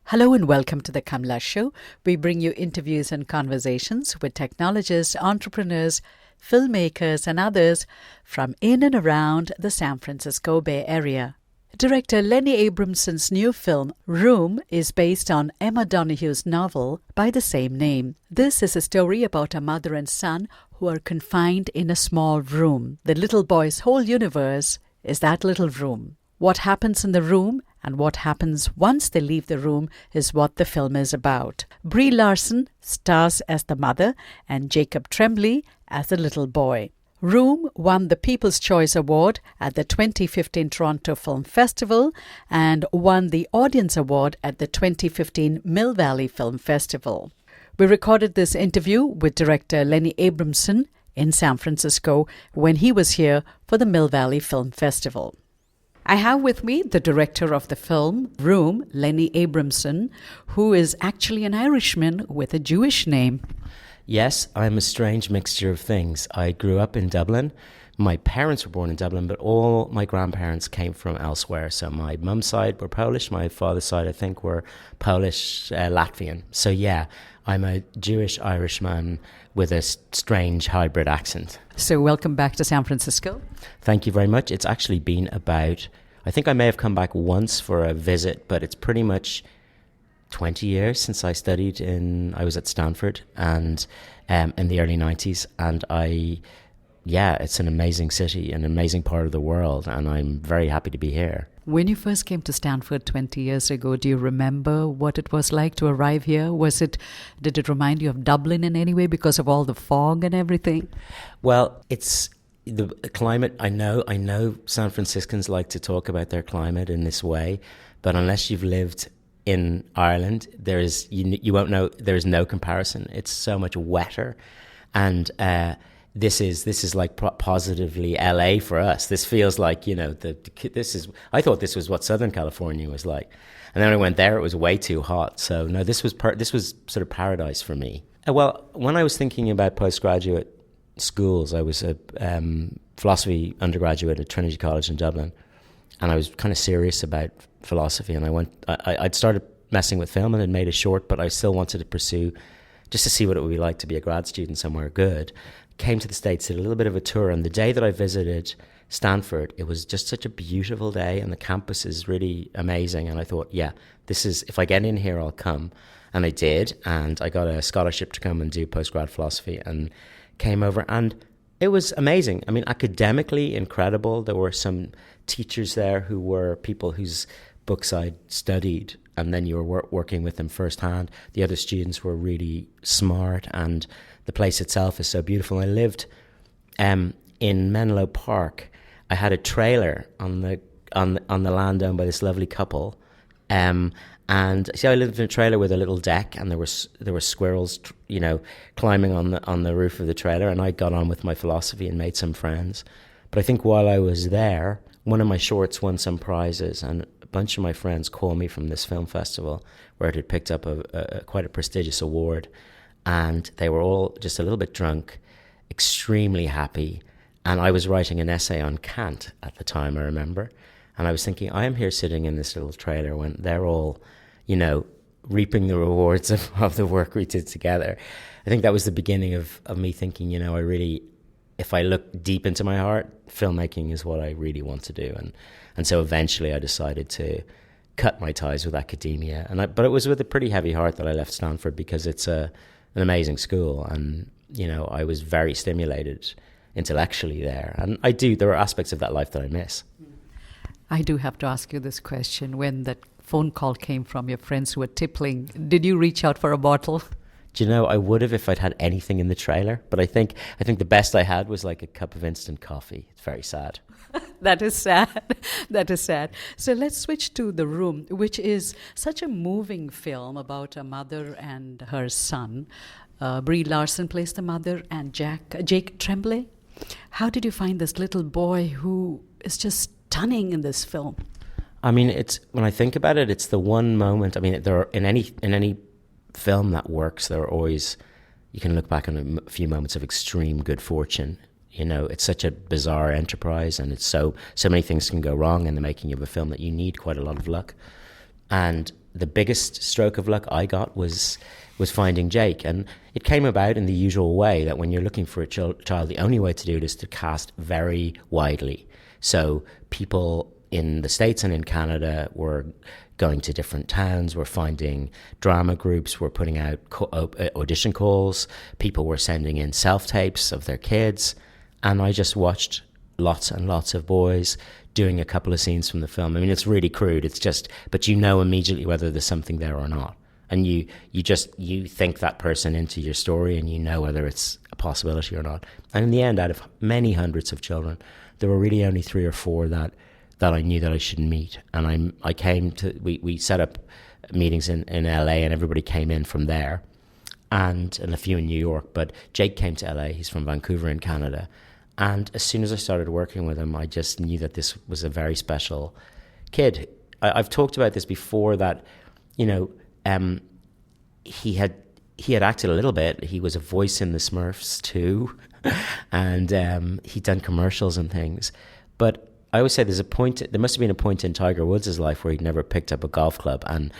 Hello and welcome to the Kamla Show. We bring you interviews and conversations with technologists, entrepreneurs, filmmakers and others from in and around the San Francisco Bay Area. Director Lenny Abrahmson's new film, Room, is based on Emma Donoghue's novel by the same name. This is a story about a mother and son who are confined in a small room. The little boy's whole universe is that little room. What happens in the room and what happens once they leave the room is what the film is about. Brie Larson stars as the mother and Jacob Tremblay as the little boy. Room won the People's Choice Award at the 2015 Toronto Film Festival and won the Audience Award at the 2015 Mill Valley Film Festival. We recorded this interview with director Lenny Abrahmson in San Francisco when he was here for the Mill Valley Film Festival. I have with me the director of the film, Room, Lenny Abrahmson, who is actually an Irishman with a Jewish name. Yes, I'm a strange mixture of things. I grew up in Dublin. My parents were born in Dublin, but all my grandparents came from elsewhere. So my mum's side were Polish, my father's side, I think, were Polish, Latvian. So yeah, I'm a Jewish Irishman with a strange hybrid accent. So welcome back to San Francisco. Thank you very much. It's actually been about, I think I may have come back once for a visit, but it's pretty much 20 years since I I was at Stanford and in the early 90s. And it's an amazing city, an amazing part of the world. And I'm very happy to be here. When you first came to Stanford 20 years ago, do you remember what it was like to arrive here? Did it remind you of Dublin in any way because of all the fog and everything? Well, it's the climate. I know San Franciscans like to talk about their climate in this way, but unless you've lived in Ireland, you won't know. There is no comparison. It's so much wetter, and this is like positively LA for us. This feels like, I thought this was what Southern California was like. And then I went there, it was way too hot. So no, this was sort of paradise for me. Well, when I was thinking about postgraduate schools, I was a philosophy undergraduate at Trinity College in Dublin. And I was kind of serious about philosophy. And I'd started messing with film and had made a short, but I still wanted to pursue, just to see what it would be like to be a grad student somewhere good. Came to the States, did a little bit of a tour, and the day that I visited Stanford, it was just such a beautiful day, and the campus is really amazing. And I thought, yeah, if I get in here, I'll come. And I did, and I got a scholarship to come and do postgrad philosophy, and came over, and it was amazing. I mean, academically incredible. There were some teachers there who were people whose books I'd studied, and then you were working with them firsthand. The other students were really smart, and the place itself is so beautiful. I lived in Menlo Park. I had a trailer on the land owned by this lovely couple, and I lived in a trailer with a little deck, and there were squirrels, climbing on the roof of the trailer. And I got on with my philosophy and made some friends. But I think while I was there, one of my shorts won some prizes, and a bunch of my friends called me from this film festival where it had picked up quite a prestigious award. And they were all just a little bit drunk, extremely happy. And I was writing an essay on Kant at the time, I remember. And I was thinking, I am here sitting in this little trailer when they're all, reaping the rewards of the work we did together. I think that was the beginning of me thinking, if I look deep into my heart, filmmaking is what I really want to do. And so eventually I decided to cut my ties with academia. But it was with a pretty heavy heart that I left Stanford, because it's an amazing school, and I was very stimulated intellectually there, and there are aspects of that life that I miss. I do have to ask you this question. When that phone call came from your friends who were tippling, did you reach out for a bottle? Do you know, I would have if I'd had anything in the trailer, but I think the best I had was like a cup of instant coffee. It's very sad. That is sad. That is sad. So let's switch to The Room, which is such a moving film about a mother and her son. Brie Larson plays the mother, and Jacob Tremblay. How did you find this little boy who is just stunning in this film? I mean, when I think about it, it's the one moment. I mean, there are, in any film that works, there are always, you can look back on a few moments of extreme good fortune. It's such a bizarre enterprise, and it's so many things can go wrong in the making of a film that you need quite a lot of luck. And the biggest stroke of luck I got was finding Jake. And it came about in the usual way, that when you're looking for a child, the only way to do it is to cast very widely. So people in the States and in Canada were going to different towns, were finding drama groups, were putting out audition calls, people were sending in self-tapes of their kids, and I just watched lots and lots of boys doing a couple of scenes from the film. I mean, it's really crude, it's just, but you know immediately whether there's something there or not. And you think that person into your story, and you know whether it's a possibility or not. And in the end, out of many hundreds of children, there were really only 3 or 4 that I knew that I should meet. And I came to, we set up meetings in LA, and everybody came in from there, and a few in New York. But Jake came to LA, he's from Vancouver in Canada. And as soon as I started working with him, I just knew that this was a very special kid. I've talked about this before, that, you know, he had acted a little bit. He was a voice in the Smurfs too, and he'd done commercials and things. But I always say there must have been a point in Tiger Woods' life where he'd never picked up a golf club, and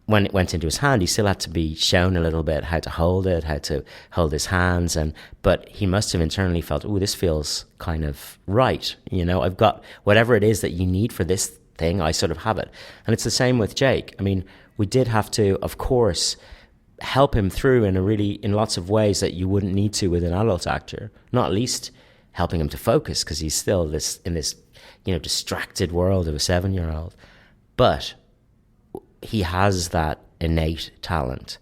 when it went into his hand, he still had to be shown a little bit how to hold it, how to hold his hands, but he must have internally felt, oh, this feels kind of right. You know, I've got whatever it is that you need for this thing, I sort of have it. And it's the same with Jake. I mean, we did have to, of course, help him through in lots of ways that you wouldn't need to with an adult actor, not least helping him to focus, because he's still in this, you know, distracted world of a 7-year-old. But he has that innate talent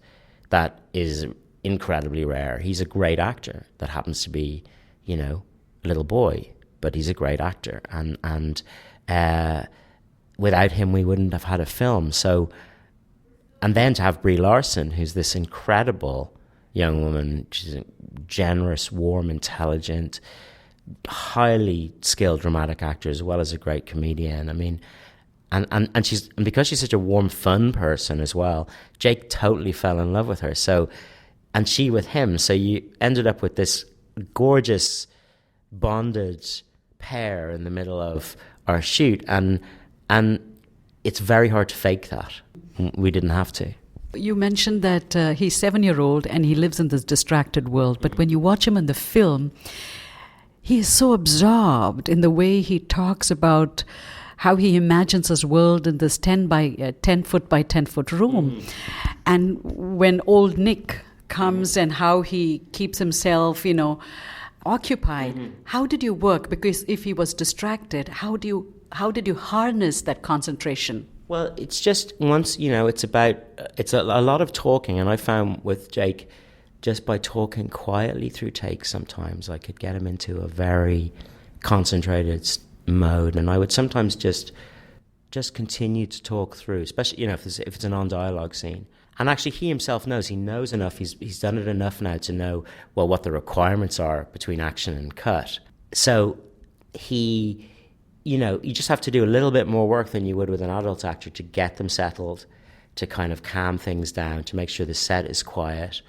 that is incredibly rare. He's a great actor that happens to be, you know, a little boy, but he's a great actor. And without him, we wouldn't have had a film. So, and then to have Brie Larson, who's this incredible young woman, she's a generous, warm, intelligent, highly skilled dramatic actor, as well as a great comedian. I mean, and because she's such a warm, fun person as well, Jake totally fell in love with her. So, and she with him. So you ended up with this gorgeous bonded pair in the middle of our shoot, and it's very hard to fake that. We didn't have to. You mentioned that he's 7-year-old and he lives in this distracted world, but when you watch him in the film, he is so absorbed in the way he talks about how he imagines his world in this 10 foot by 10 foot room. And when old Nick comes and how he keeps himself, you know, occupied. How did you work? Because if he was distracted, how did you harness that concentration? Well, it's just once, you know, it's a lot of talking. And I found with Jake, just by talking quietly through takes, sometimes I could get him into a very concentrated mode. And I would sometimes just continue to talk through, especially, you know, if it's a non-dialogue scene. And actually he himself knows enough, he's done it enough now to know, well, what the requirements are between action and cut. So he, you know, you just have to do a little bit more work than you would with an adult actor to get them settled, to kind of calm things down, to make sure the set is quiet,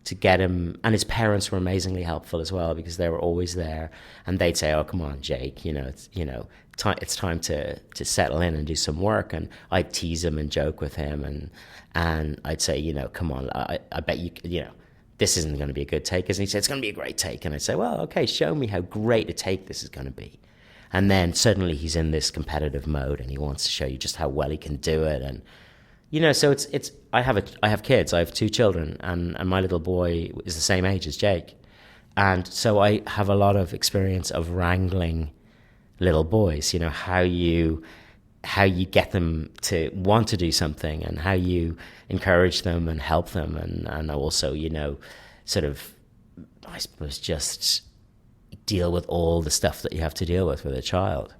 to get him. And his parents were amazingly helpful as well, because they were always there, and they'd say, oh, come on, Jake, it's time to settle in and do some work. And I'd tease him and joke with him, and I'd say, come on, I bet you, this isn't going to be a good take, and he'd say, it's going to be a great take. And I'd say, well, okay, show me how great a take this is going to be. And then suddenly he's in this competitive mode, and he wants to show you just how well he can do it. And so it's. I have kids. I have 2 children, and my little boy is the same age as Jake, and so I have a lot of experience of wrangling little boys. How you get them to want to do something, and how you encourage them and help them, and also sort of, I suppose, just deal with all the stuff that you have to deal with a child.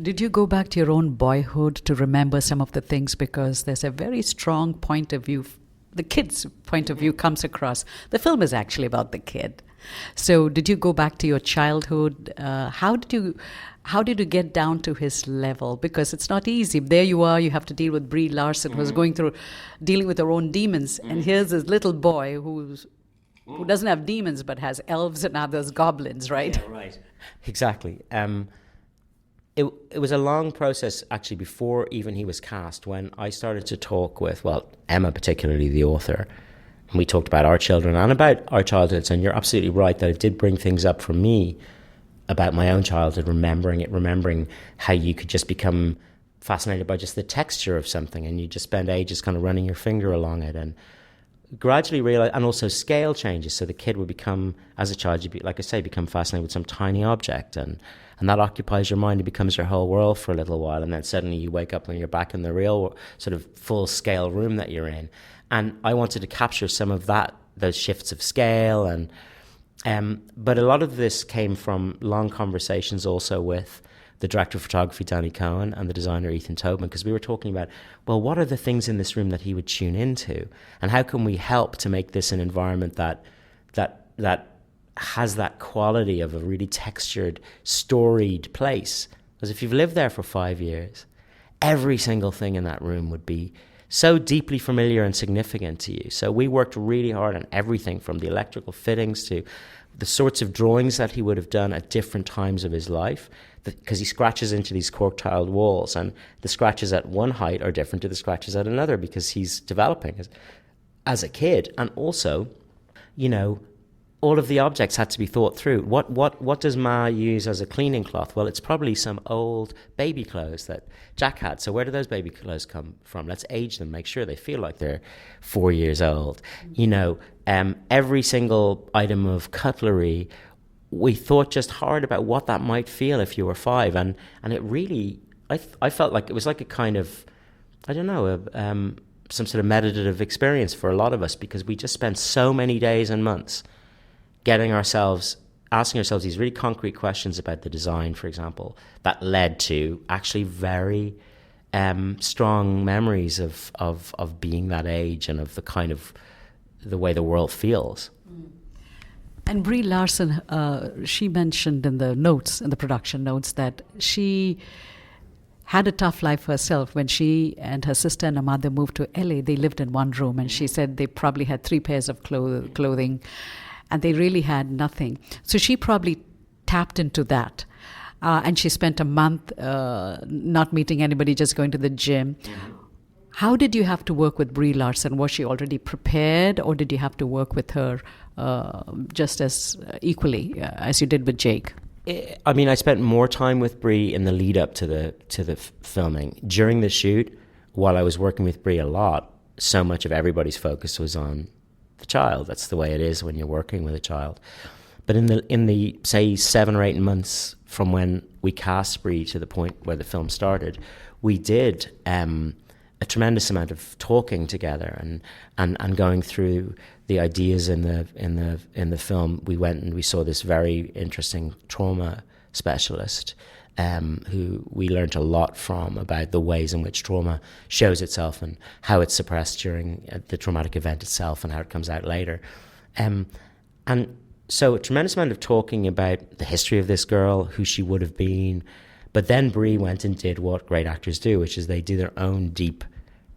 Did you go back to your own boyhood to remember some of the things? Because there's a very strong point of view. The kid's point of view comes across. The film is actually about the kid. So did you go back to your childhood? How did you get down to his level? Because it's not easy. There you are, you have to deal with Brie Larson, who's dealing with her own demons. And here's this little boy who doesn't have demons but has elves and others, goblins, right? Yeah, right. Exactly. it was a long process, actually, before even he was cast, when I started to talk with, well, Emma, particularly the author, and we talked about our children and about our childhoods. And you're absolutely right that it did bring things up for me about my own childhood, remembering how you could just become fascinated by just the texture of something, and you just spend ages kind of running your finger along it, and gradually realize, and also scale changes. So the kid would become, as a child, you'd be, like I say, become fascinated with some tiny object, and that occupies your mind. It becomes your whole world for a little while, and then suddenly you wake up and you're back in the real sort of full scale room that you're in. And I wanted to capture some of that, those shifts of scale, and but a lot of this came from long conversations also with the director of photography, Danny Cohen, and the designer, Ethan Tobin, because we were talking about, well, what are the things in this room that he would tune into? And how can we help to make this an environment that has that quality of a really textured, storied place? Because if you've lived there for 5 years, every single thing in that room would be so deeply familiar and significant to you. So we worked really hard on everything from the electrical fittings to the sorts of drawings that he would have done at different times of his life, because he scratches into these cork-tiled walls, and the scratches at one height are different to the scratches at another because he's developing as a kid. And also, you know, all of the objects had to be thought through. What does Ma use as a cleaning cloth? Well, it's probably some old baby clothes that Jack had. So where do those baby clothes come from? Let's age them, make sure they feel like they're 4 years old. You know, every single item of cutlery, we thought just hard about what that might feel if you were 5. And it really, I felt like it was like a kind of, I don't know, some sort of meditative experience for a lot of us, because we just spent so many days and months asking ourselves these really concrete questions about the design, for example, that led to actually very strong memories of being that age and of the kind of the way the world feels. And Brie Larson, she mentioned in the production notes, that she had a tough life herself. When she and her sister and her mother moved to LA, they lived in one room, and she said they probably had 3 pairs of clothing, and they really had nothing. So she probably tapped into that. And she spent a month not meeting anybody, just going to the gym. Mm-hmm. How did you have to work with Brie Larson? Was she already prepared, or did you have to work with her just as equally as you did with Jake? I mean, I spent more time with Brie in the lead up to the filming. During the shoot, while I was working with Brie a lot, so much of everybody's focus was on the child. That's the way it is when you're working with a child. But in the say 7 or 8 months from when we cast Brie to the point where the film started, we did a tremendous amount of talking together and going through the ideas in the film. We went and we saw this very interesting trauma specialist who we learned a lot from about the ways in which trauma shows itself and how it's suppressed during the traumatic event itself and how it comes out later. And so a tremendous amount of talking about the history of this girl, who she would have been. But then Brie went and did what great actors do, which is they do their own deep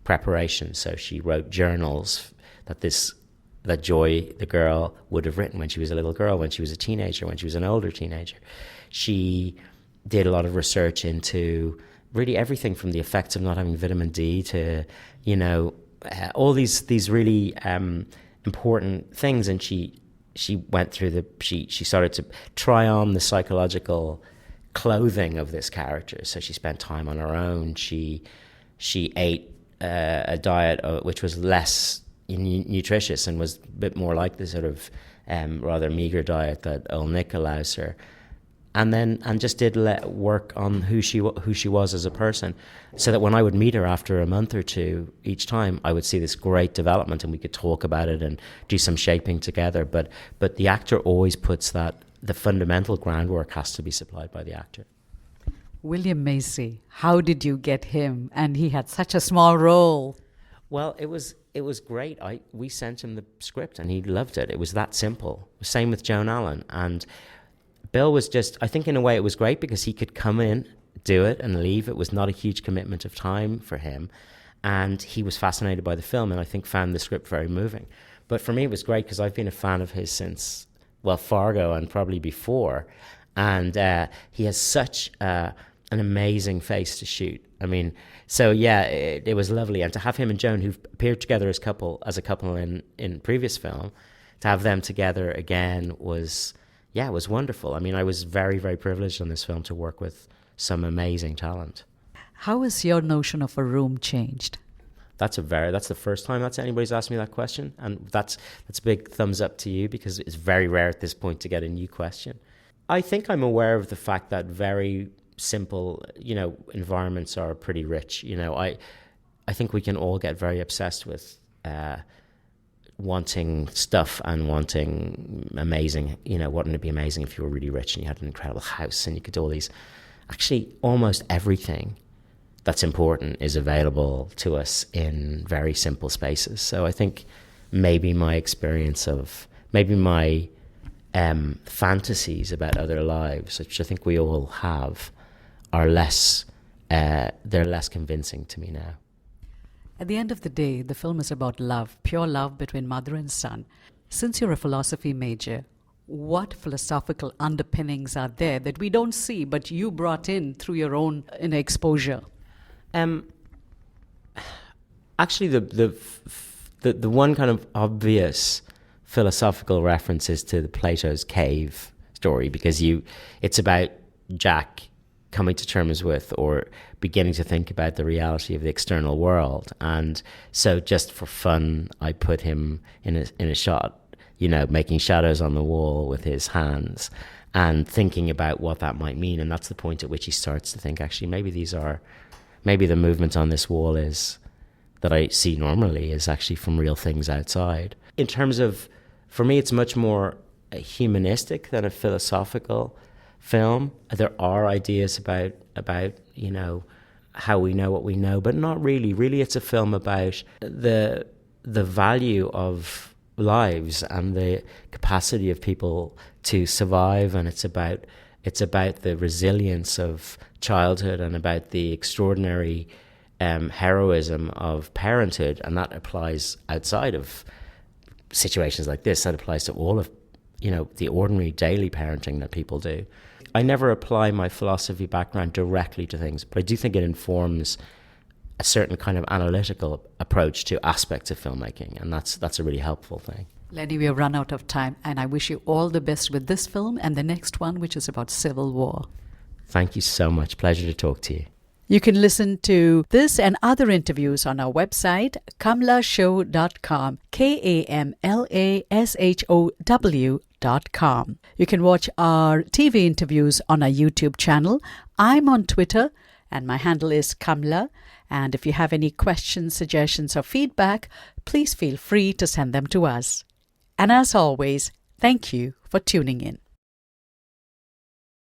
preparation. So she wrote journals that Joy, the girl, would have written when she was a little girl, when she was a teenager, when she was an older teenager. She did a lot of research into really everything from the effects of not having vitamin D to, all these really important things. And she went through she started to try on the psychological clothing of this character. So she spent time on her own. She ate a diet which was less nutritious and was a bit more like the sort of rather meager diet that old Nick allows her. And just did work on who she was as a person, so that when I would meet her after a month or two each time, I would see this great development and we could talk about it and do some shaping together. But the actor always puts that the fundamental groundwork has to be supplied by the actor. William Macy, how did you get him? And he had such a small role. Well, it was great. We sent him the script and he loved it. It was that simple. Same with Joan Allen. And Bill was just, I think in a way it was great because he could come in, do it and leave. It was not a huge commitment of time for him. And he was fascinated by the film and I think found the script very moving. But for me it was great because I've been a fan of his since, Fargo and probably before. And he has such an amazing face to shoot. I mean, so yeah, it was lovely. And to have him and Joan, who've appeared together as a couple in previous film, to have them together again was wonderful. I mean, I was very, very privileged on this film to work with some amazing talent. How has your notion of a room changed? That's the first time anybody's asked me that question, and that's a big thumbs up to you, because it's very rare at this point to get a new question. I think I'm aware of the fact that very simple, environments are pretty rich. I think we can all get very obsessed with wanting stuff and wanting amazing, wouldn't it be amazing if you were really rich and you had an incredible house and you could do all these. Actually, almost everything that's important is available to us in very simple spaces. So I think maybe my experience of, maybe my fantasies about other lives, which I think we all have, are they're less convincing to me now. At the end of the day, the film is about love, pure love between mother and son. Since you're a philosophy major, what philosophical underpinnings are there that we don't see, but you brought in through your own exposure? Actually, the one kind of obvious philosophical reference is to the Plato's cave story, because it's about Jack coming to terms with, or beginning to think about, the reality of the external world. And so, just for fun, I put him in a shot, making shadows on the wall with his hands and thinking about what that might mean. And that's the point at which he starts to think, actually, maybe the movement on this wall that I see normally is actually from real things outside. In terms of, for me, it's much more humanistic than a philosophical film. There are ideas about how we know what we know, but not really. Really, it's a film about the value of lives and the capacity of people to survive, and it's about the resilience of childhood and about the extraordinary heroism of parenthood. And that applies outside of situations like this. That applies to all of the ordinary daily parenting that people do. I never apply my philosophy background directly to things, but I do think it informs a certain kind of analytical approach to aspects of filmmaking, and that's a really helpful thing. Lenny, we have run out of time, and I wish you all the best with this film and the next one, which is about civil war. Thank you so much. Pleasure to talk to you. You can listen to this and other interviews on our website, kamlashow.com, KAMLASHOW.com. You can watch our TV interviews on our YouTube channel. I'm on Twitter, and my handle is Kamla. And if you have any questions, suggestions, or feedback, please feel free to send them to us. And as always, thank you for tuning in.